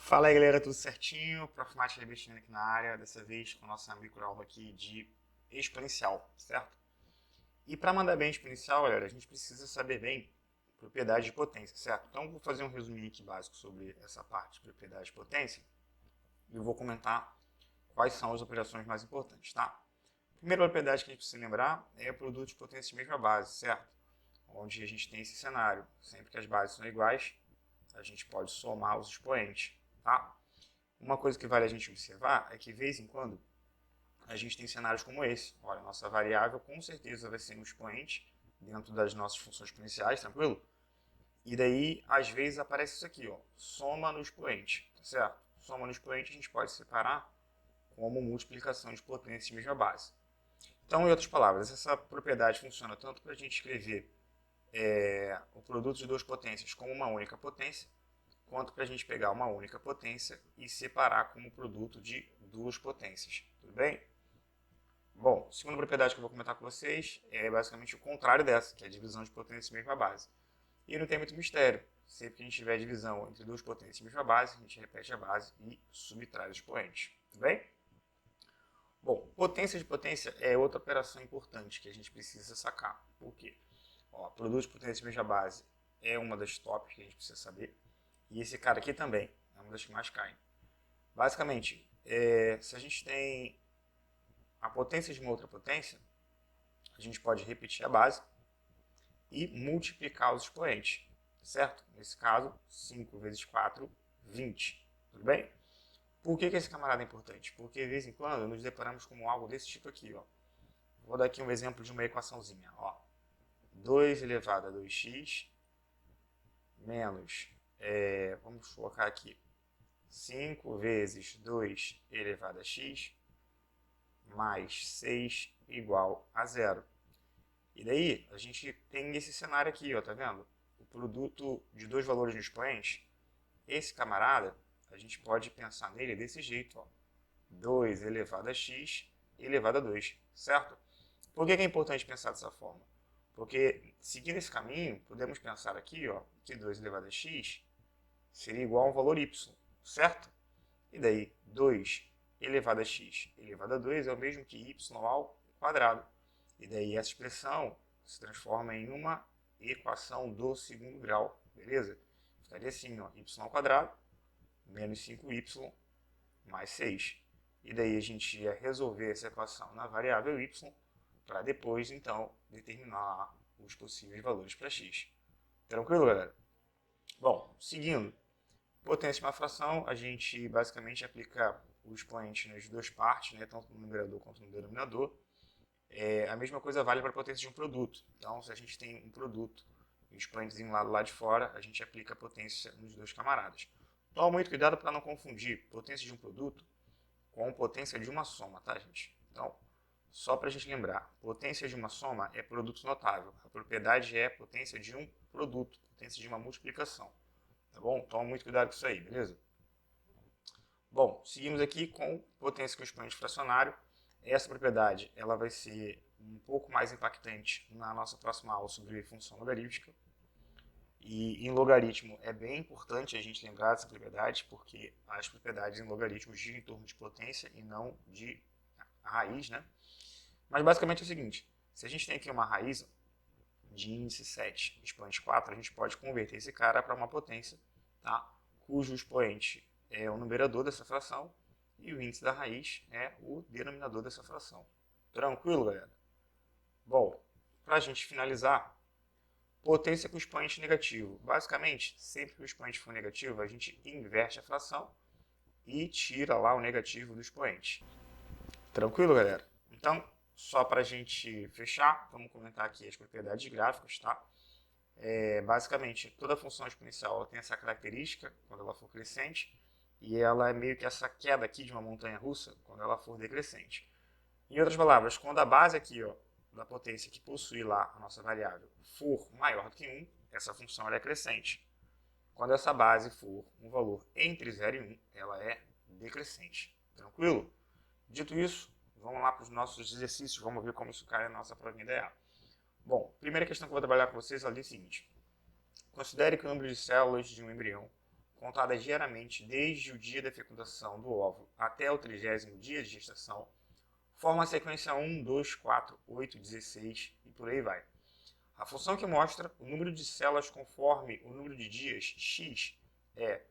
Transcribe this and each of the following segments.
Fala aí galera, tudo certinho? Prof. Mate Rebestino aqui na área, dessa vez com a nossa microaula aqui de exponencial, certo? E para mandar bem exponencial, galera, a gente precisa saber bem propriedade de potência, certo? Então vou fazer um resuminho aqui básico sobre essa parte de propriedade de potência e eu vou comentar quais são as operações mais importantes, tá? A primeira propriedade que a gente precisa lembrar é o produto de potência de mesma base, certo? Onde a gente tem esse cenário, sempre que as bases são iguais, a gente pode somar os expoentes, tá? Uma coisa que vale a gente observar é que, de vez em quando, a gente tem cenários como esse. Olha, a nossa variável com certeza vai ser um expoente dentro das nossas funções exponenciais, tranquilo? E daí, às vezes, aparece isso aqui, ó, soma no expoente, tá certo? Soma no expoente a gente pode separar como multiplicação de potências de mesma base. Então, em outras palavras, essa propriedade funciona tanto para a gente escrever o produto de duas potências como uma única potência, quanto para a gente pegar uma única potência e separar como produto de duas potências. Tudo bem? Bom, a segunda propriedade que eu vou comentar com vocês é basicamente o contrário dessa, que é a divisão de potências de mesma base. E não tem muito mistério. Sempre que a gente tiver divisão entre duas potências de mesma base, a gente repete a base e subtrai os expoentes. Tudo bem? Bom, potência de potência é outra operação importante que a gente precisa sacar. Por quê? Ó, produto de potência de mesma base é uma das tops que a gente precisa saber. E esse cara aqui também é uma das que mais caem. Basicamente, se a gente tem a potência de uma outra potência, a gente pode repetir a base e multiplicar os expoentes, certo? Nesse caso, 5 vezes 4, 20. Tudo bem? Por que esse camarada é importante? Porque, de vez em quando, nos deparamos com algo desse tipo aqui. Ó. Vou dar aqui um exemplo de uma equaçãozinha. Ó. 2 elevado a 2x menos, vamos colocar aqui, 5 vezes 2 elevado a x mais 6 igual a zero. E daí, a gente tem esse cenário aqui, ó, tá vendo? O produto de dois valores no expoente, esse camarada, a gente pode pensar nele desse jeito, ó. 2 elevado a x elevado a 2, certo? Por que é importante pensar dessa forma? Porque, seguindo esse caminho, podemos pensar aqui, ó, que 2 elevado a x seria igual a um valor y, certo? E daí, 2 elevado a x elevado a 2 é o mesmo que y ao quadrado. E daí essa expressão se transforma em uma equação do segundo grau, beleza? Ficaria assim, ó, y ao quadrado menos 5y mais 6. E daí a gente ia resolver essa equação na variável y para depois, então, determinar os possíveis valores para x. Tranquilo, galera? Bom, seguindo. Potência de uma fração, a gente basicamente aplica o expoente nas duas partes, né, tanto no numerador quanto no denominador. A mesma coisa vale para a potência de um produto. Então, se a gente tem um produto e o expoentezinho lá de fora, a gente aplica a potência nos dois camaradas. Toma muito cuidado para não confundir potência de um produto com potência de uma soma, tá, gente? Então, só para a gente lembrar, potência de uma soma é produto notável. A propriedade é potência de um produto, potência de uma multiplicação. Tá bom? Toma muito cuidado com isso aí, beleza? Bom, seguimos aqui com potência com expoente fracionário. Essa propriedade ela vai ser um pouco mais impactante na nossa próxima aula sobre função logarítmica. E em logaritmo é bem importante a gente lembrar dessa propriedade, porque as propriedades em logaritmo giram em torno de potência e não de raiz, né? Mas basicamente é o seguinte, se a gente tem aqui uma raiz de índice 7 expoente 4, a gente pode converter esse cara para uma potência, tá? Cujo expoente é o numerador dessa fração e o índice da raiz é o denominador dessa fração. Tranquilo, galera? Bom, para a gente finalizar, potência com expoente negativo. Basicamente, sempre que o expoente for negativo, a gente inverte a fração e tira lá o negativo do expoente. Tranquilo, galera? Então, só para a gente fechar, vamos comentar aqui as propriedades gráficas, tá? Basicamente, toda função exponencial ela tem essa característica quando ela for crescente, e ela é meio que essa queda aqui de uma montanha russa quando ela for decrescente. Em outras palavras, quando a base aqui, ó, da potência que possui lá a nossa variável for maior do que 1, essa função ela é crescente. Quando essa base for um valor entre 0 e 1, ela é decrescente. Tranquilo? Dito isso, vamos lá para os nossos exercícios, vamos ver como isso cai na nossa provinha ideal. Bom, primeira questão que eu vou trabalhar com vocês é o seguinte. Considere que o número de células de um embrião contada diariamente desde o dia da fecundação do óvulo até o 30º dia de gestação, forma a sequência 1, 2, 4, 8, 16 e por aí vai. A função que mostra o número de células conforme o número de dias, x, é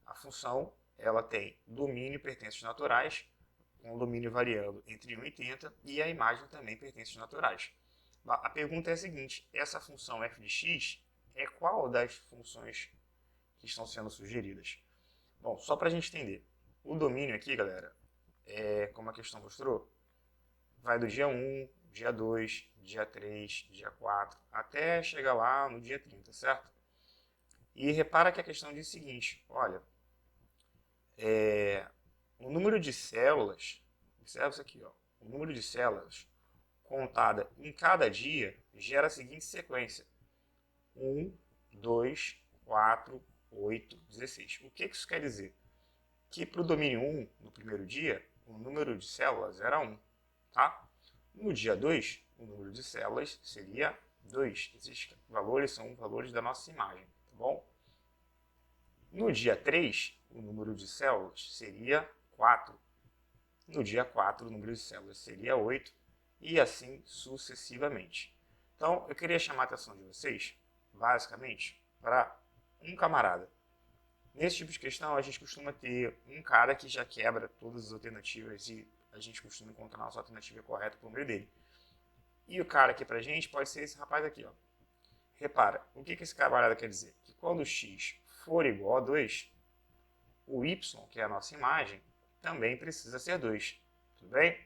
a função, ela tem domínio e pertences naturais, com o domínio variando entre 1 e 30, e a imagem também pertences naturais. A pergunta é a seguinte, essa função f de x é qual das funções que estão sendo sugeridas? Bom, só para a gente entender, o domínio aqui, galera, como a questão mostrou, vai do dia 1, dia 2, dia 3, dia 4, até chegar lá no dia 30, certo? E repara que a questão diz o seguinte, olha, o número de células, observa isso aqui, ó, o número de células contada em cada dia gera a seguinte sequência, 1, 2, 4, 8, 16. O que isso quer dizer? Que para o domínio 1, no primeiro dia, o número de células era 1, tá? No dia 2, o número de células seria 2. Esses valores são valores da nossa imagem, tá bom? No dia 3, o número de células seria 4. No dia 4, o número de células seria 8 e assim sucessivamente. Então, eu queria chamar a atenção de vocês, basicamente, para um camarada. Nesse tipo de questão, a gente costuma ter um cara que já quebra todas as alternativas e a gente costuma encontrar a nossa alternativa correta por meio dele. E o cara aqui pra gente pode ser esse rapaz aqui, ó. Repara, o que esse camarada quer dizer? Que quando o x for igual a 2, o y, que é a nossa imagem, também precisa ser 2. Tudo bem?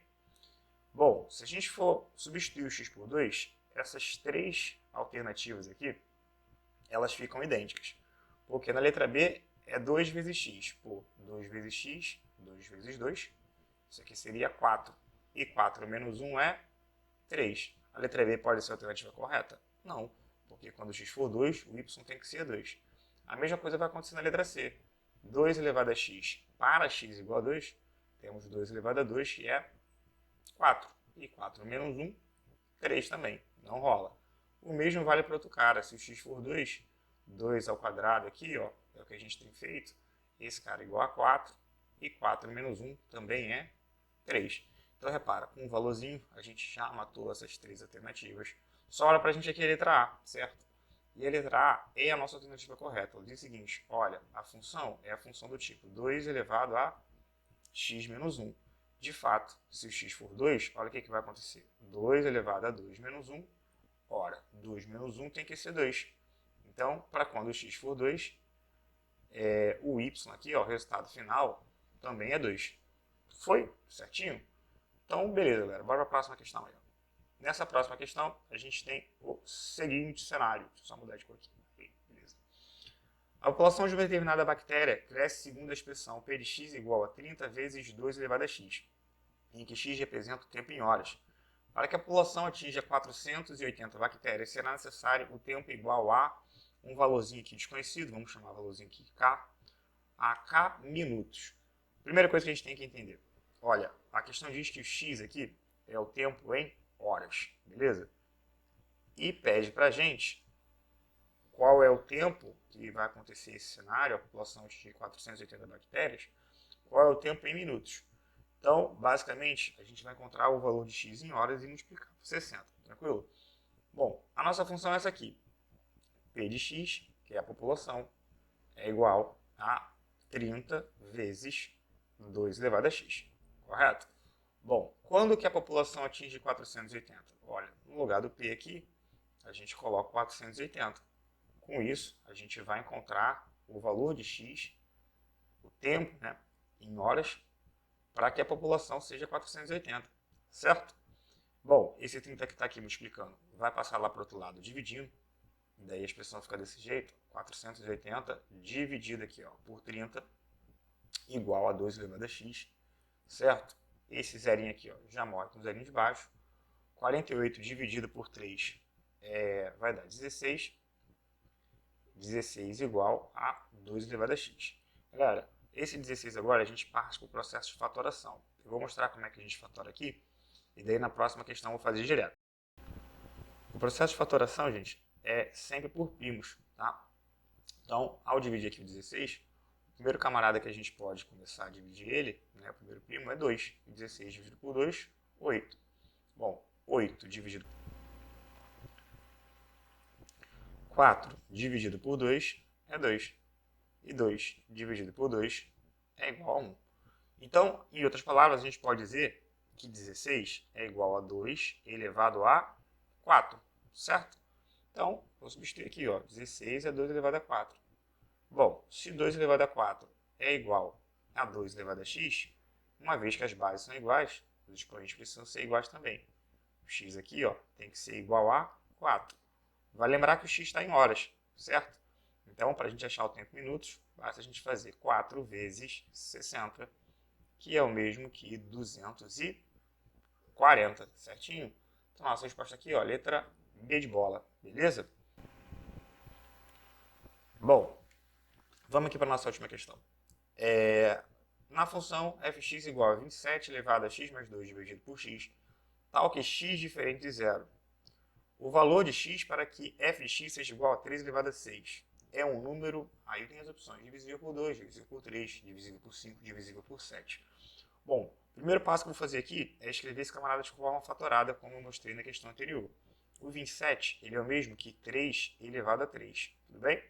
Bom, se a gente for substituir o x por 2, essas três alternativas aqui, elas ficam idênticas. Porque na letra B é 2 vezes x por 2 vezes x, 2 vezes 2. Isso aqui seria 4. E 4 menos 1 é 3. A letra B pode ser a alternativa correta? Não, porque quando x for 2, o y tem que ser 2. A mesma coisa vai acontecer na letra C. 2 elevado a x para x igual a 2, temos 2 elevado a 2, que é 4. E 4 menos 1, 3 também. Não rola. O mesmo vale para outro cara. Se o x for 2, 2 ao quadrado aqui, ó, é o que a gente tem feito. Esse cara é igual a 4. E 4 menos 1 também é 3. Então, repara, com um valorzinho, a gente já matou essas três alternativas. Sobra para a gente aqui a letra A, certo? E a letra A é a nossa alternativa correta. Ela diz o seguinte, olha, a função é a função do tipo 2 elevado a x menos 1. De fato, se o x for 2, olha o que vai acontecer. 2 elevado a 2 menos 1, ora, 2 menos 1 tem que ser 2. Então, para quando o x for 2, o y aqui, ó, o resultado final, também é 2. Foi? Certinho? Então, beleza, galera. Bora para a próxima questão aí. Nessa próxima questão, a gente tem o seguinte cenário. Deixa eu só mudar de cor aqui. Beleza. A população de uma determinada bactéria cresce segundo a expressão P de x igual a 30 vezes 2 elevado a x, em que x representa o tempo em horas. Para que a população atinja 480 bactérias, será necessário o tempo igual a um valorzinho aqui desconhecido, vamos chamar valorzinho aqui K, a K minutos. Primeira coisa que a gente tem que entender. Olha, a questão diz que o x aqui é o tempo em horas, beleza? E pede pra gente qual é o tempo que vai acontecer esse cenário, a população de 480 bactérias, qual é o tempo em minutos. Então, basicamente, a gente vai encontrar o valor de x em horas e multiplicar por 60, tranquilo? Bom, a nossa função é essa aqui. P de x, que é a população, é igual a 30 vezes 2 elevado a x, correto? Bom, quando que a população atinge 480? Olha, no lugar do P aqui, a gente coloca 480. Com isso, a gente vai encontrar o valor de x, o tempo, né, em horas, para que a população seja 480, certo? Bom, esse 30 que está aqui multiplicando vai passar lá para o outro lado dividindo, e daí a expressão fica desse jeito, 480 dividido aqui ó, por 30, igual a 2 elevado a x, certo? Esse zerinho aqui ó, já morre com o zerinho de baixo, 48 dividido por 3 vai dar 16, 16 igual a 2 elevado a x. Galera, esse 16 agora a gente parte para o processo de fatoração. Eu vou mostrar como é que a gente fatora aqui, e daí na próxima questão eu vou fazer direto. O processo de fatoração, gente, é sempre por primos, tá? Então, ao dividir aqui o 16, primeiro camarada que a gente pode começar a dividir ele, né, o primeiro primo, é 2. 16 dividido por 2, 8. Bom, 8 dividido por 4 dividido por 2 é 2. E 2 dividido por 2 é igual a 1. Então, em outras palavras, a gente pode dizer que 16 é igual a 2 elevado a 4, certo? Então, vou substituir aqui, ó, 16 é 2 elevado a 4. Bom, se 2 elevado a 4 é igual a 2 elevado a x, uma vez que as bases são iguais, os expoentes precisam ser iguais também. O x aqui, ó, tem que ser igual a 4. Vai lembrar que o x está em horas, certo? Então, para a gente achar o tempo em minutos, basta a gente fazer 4 vezes 60, que é o mesmo que 240, certinho? Então, a nossa resposta aqui, ó, letra B de bola, beleza? Bom, vamos aqui para a nossa última questão. Na função fx igual a 27 elevado a x mais 2 dividido por x, tal que x diferente de zero. O valor de x para que f de x seja igual a 3 elevado a 6 é um número, aí tem as opções, divisível por 2, divisível por 3, divisível por 5, divisível por 7. Bom, o primeiro passo que eu vou fazer aqui é escrever esse camarada de forma fatorada, como eu mostrei na questão anterior. O 27, ele é o mesmo que 3 elevado a 3, tudo bem?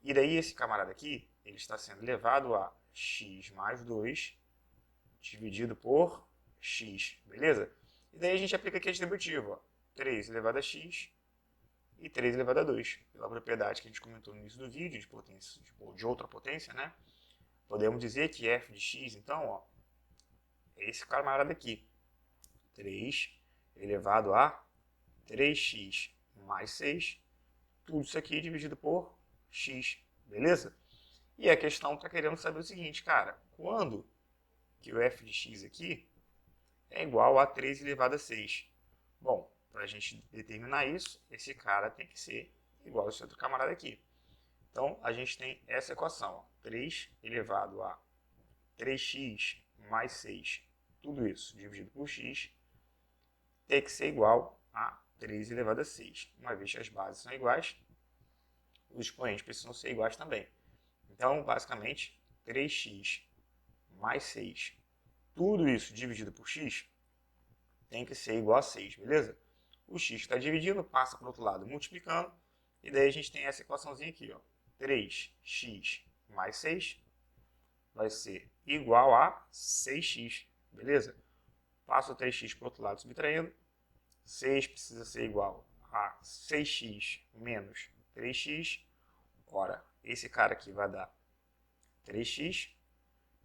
E daí esse camarada aqui, ele está sendo elevado a x mais 2 dividido por x, beleza? E daí a gente aplica aqui a distributiva, ó, 3 elevado a x e 3 elevado a 2, pela propriedade que a gente comentou no início do vídeo, de potência, de outra potência, né? Podemos dizer que f de x, então, ó, é esse camarada aqui, 3 elevado a 3x mais 6, tudo isso aqui dividido por x, beleza? E a questão está querendo saber o seguinte, cara, quando que o f de x aqui é igual a 3 elevado a 6? Bom, para a gente determinar isso, esse cara tem que ser igual a esse outro camarada aqui. Então, a gente tem essa equação, ó, 3 elevado a 3x mais 6, tudo isso dividido por x, tem que ser igual a 3 elevado a 6. Uma vez que as bases são iguais, os expoentes precisam ser iguais também. Então, basicamente, 3x mais 6, tudo isso dividido por x, tem que ser igual a 6, beleza? O x que está dividindo passa para o outro lado multiplicando, e daí a gente tem essa equaçãozinha aqui, ó. 3x mais 6 vai ser igual a 6x, beleza? Passa o 3x para o outro lado subtraindo, 6 precisa ser igual a 6x menos 3x, ora, esse cara aqui vai dar 3x,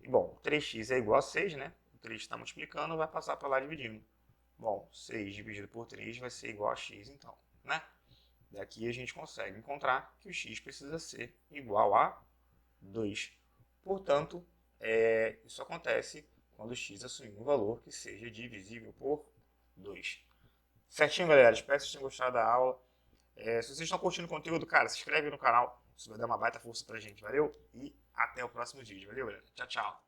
e bom, 3x é igual a 6, né? O 3 está multiplicando, vai passar para lá dividindo. Bom, 6 dividido por 3 vai ser igual a x, então, né? Daqui a gente consegue encontrar que o x precisa ser igual a 2. Portanto, isso acontece quando o x assumir um valor que seja divisível por 2. Certinho, galera? Espero que vocês tenham gostado da aula. Se vocês estão curtindo o conteúdo, cara, se inscreve no canal. Isso vai dar uma baita força pra gente. Valeu? E até o próximo vídeo. Valeu, galera? Tchau, tchau.